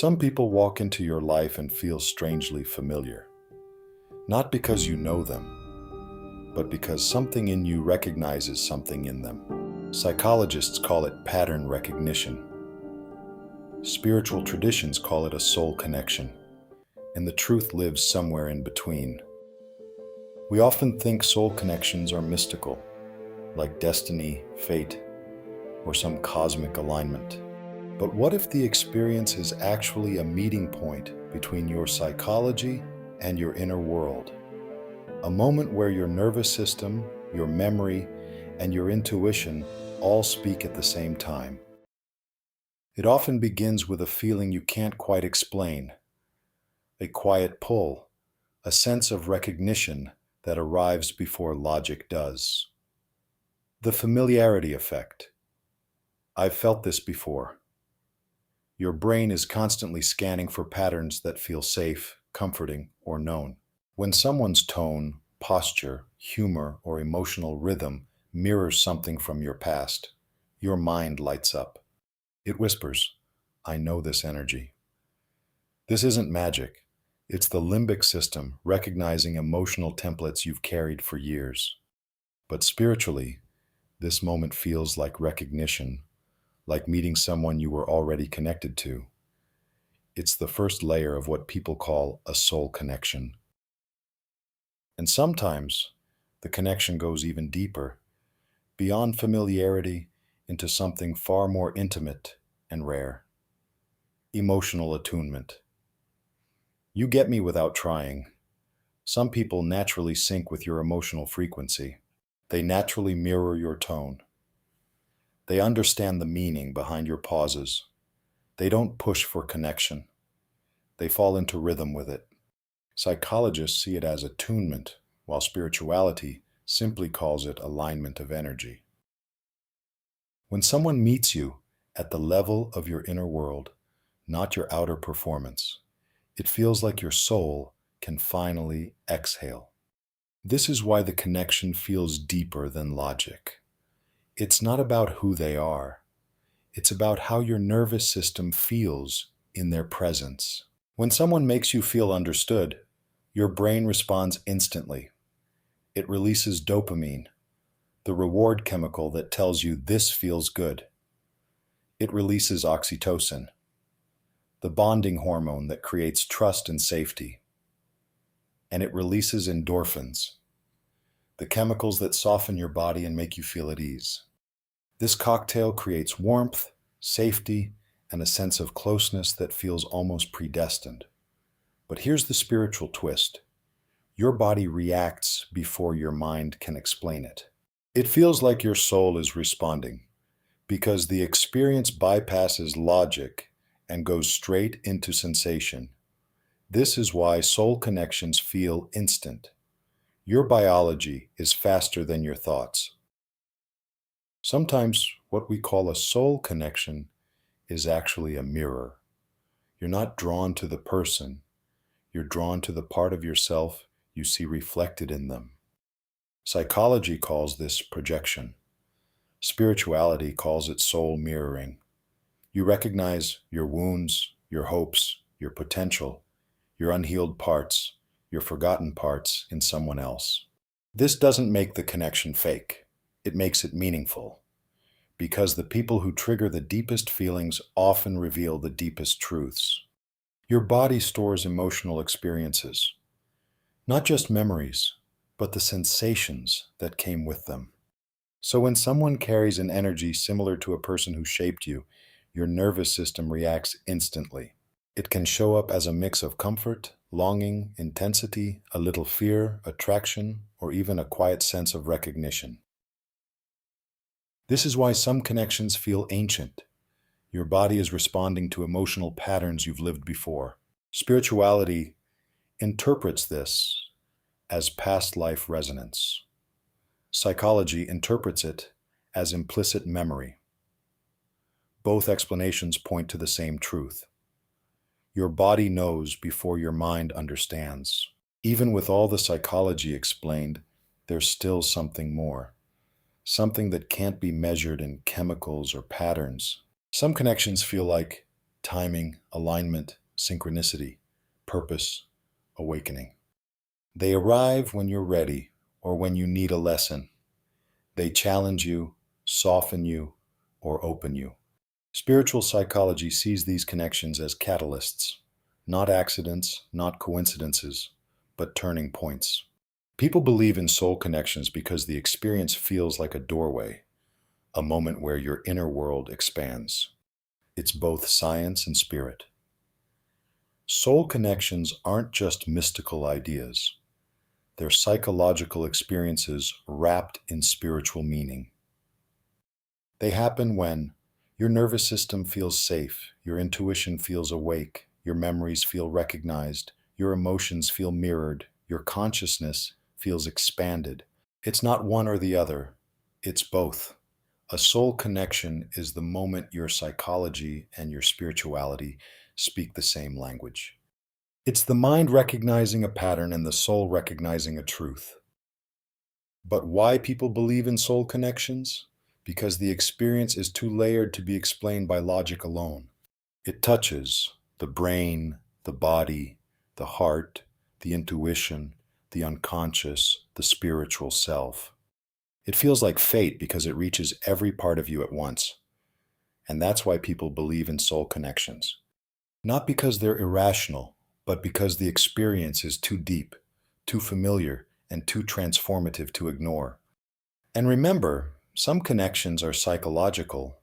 Some people walk into your life and feel strangely familiar, not because you know them, but because something in you recognizes something in them. Psychologists call it pattern recognition. Spiritual traditions call it a soul connection, and the truth lives somewhere in between. We often think soul connections are mystical, like destiny, fate, or some cosmic alignment. But what if the experience is actually a meeting point between your psychology and your inner world? A moment where your nervous system, your memory, and your intuition all speak at the same time. It often begins with a feeling you can't quite explain, a quiet pull, a sense of recognition that arrives before logic does. The familiarity effect. I've felt this before. Your brain is constantly scanning for patterns that feel safe, comforting, or known. When someone's tone, posture, humor, or emotional rhythm mirrors something from your past, your mind lights up. It whispers, "I know this energy." This isn't magic. It's the limbic system recognizing emotional templates you've carried for years. But spiritually, this moment feels like recognition, like meeting someone you were already connected to. It's the first layer of what people call a soul connection. And sometimes the connection goes even deeper, beyond familiarity into something far more intimate and rare. Emotional attunement. You get me without trying. Some people naturally sync with your emotional frequency. They naturally mirror your tone. They understand the meaning behind your pauses. They don't push for connection. They fall into rhythm with it. Psychologists see it as attunement, while spirituality simply calls it alignment of energy. When someone meets you at the level of your inner world, not your outer performance, it feels like your soul can finally exhale. This is why the connection feels deeper than logic. It's not about who they are. It's about how your nervous system feels in their presence. When someone makes you feel understood, your brain responds instantly. It releases dopamine, the reward chemical that tells you this feels good. It releases oxytocin, the bonding hormone that creates trust and safety. And it releases endorphins, the chemicals that soften your body and make you feel at ease. This cocktail creates warmth, safety, and a sense of closeness that feels almost predestined. But here's the spiritual twist. Your body reacts before your mind can explain it. It feels like your soul is responding because the experience bypasses logic and goes straight into sensation. This is why soul connections feel instant. Your biology is faster than your thoughts. Sometimes what we call a soul connection is actually a mirror. You're not drawn to the person. You're drawn to the part of yourself you see reflected in them. Psychology calls this projection. Spirituality calls it soul mirroring. You recognize your wounds, your hopes, your potential, your unhealed parts, your forgotten parts in someone else. This doesn't make the connection fake. It makes it meaningful. Because the people who trigger the deepest feelings often reveal the deepest truths. Your body stores emotional experiences, not just memories, but the sensations that came with them. So when someone carries an energy similar to a person who shaped you, your nervous system reacts instantly. It can show up as a mix of comfort, longing, intensity, a little fear, attraction, or even a quiet sense of recognition. This is why some connections feel ancient. Your body is responding to emotional patterns you've lived before. Spirituality interprets this as past life resonance. Psychology interprets it as implicit memory. Both explanations point to the same truth. Your body knows before your mind understands. Even with all the psychology explained, there's still something more. Something that can't be measured in chemicals or patterns. Some connections feel like timing, alignment, synchronicity, purpose, awakening. They arrive when you're ready or when you need a lesson. They challenge you, soften you, or open you. Spiritual psychology sees these connections as catalysts, not accidents, not coincidences, but turning points. People believe in soul connections because the experience feels like a doorway, a moment where your inner world expands. It's both science and spirit. Soul connections aren't just mystical ideas. They're psychological experiences wrapped in spiritual meaning. They happen when your nervous system feels safe, your intuition feels awake, your memories feel recognized, your emotions feel mirrored, your consciousness feels expanded. It's not one or the other, it's both. A soul connection is the moment your psychology and your spirituality speak the same language. It's the mind recognizing a pattern and the soul recognizing a truth. But why people believe in soul connections? Because the experience is too layered to be explained by logic alone. It touches the brain, the body, the heart, the intuition, the unconscious, the spiritual self. It feels like fate because it reaches every part of you at once. And that's why people believe in soul connections. Not because they're irrational, but because the experience is too deep, too familiar, and too transformative to ignore. And remember, some connections are psychological,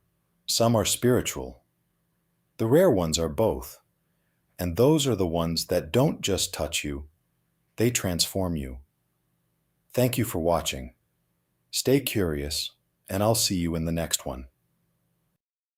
some are spiritual. The rare ones are both. And those are the ones that don't just touch you, they transform you. Thank you for watching. Stay curious, and I'll see you in the next one.